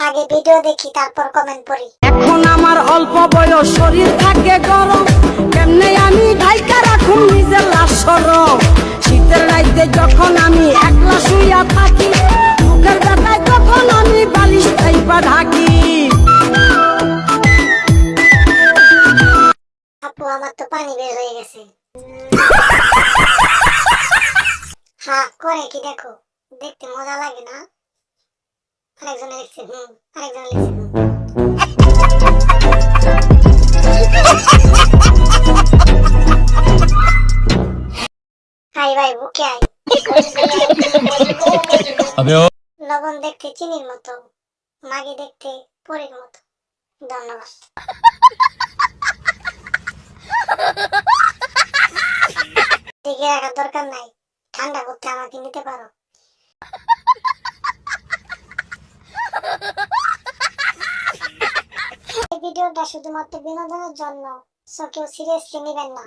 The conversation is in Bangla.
আগে ভিডিও দেখি তারপর কমেন্ট পড়ি। এখন আমার অল্প বয়স, শরীর থাকে গরম, কেমনে আমি ঢাইকা রাখুম নিজের লাশ সরম। শীতের রাইতে যখন আমি একলা শুইয়া থাকি, বুকের ব্যথায় তখন আমি বালিশ চাইপা ঢাকি। আপু আমার তো পানি বের হয়ে গেছে। হ্যাঁ করে কি দেখো, দেখতে মজা লাগে না? আরেকজনে লিখছে আরেকজনে লিখছে হাই ভাই বুকে আই। লবণ দেখতে চিনির মতো, মাগি দেখতে পরীর মতো। ধন্যবাদ। টিকে রাখার দরকার নাই, ঠান্ডা করতে আমাকে নিতে পারো। এই ভিডিওটা শুধুমাত্র বিনোদনের জন্য, সো কেউ সিরিয়াসলি নেবেন না।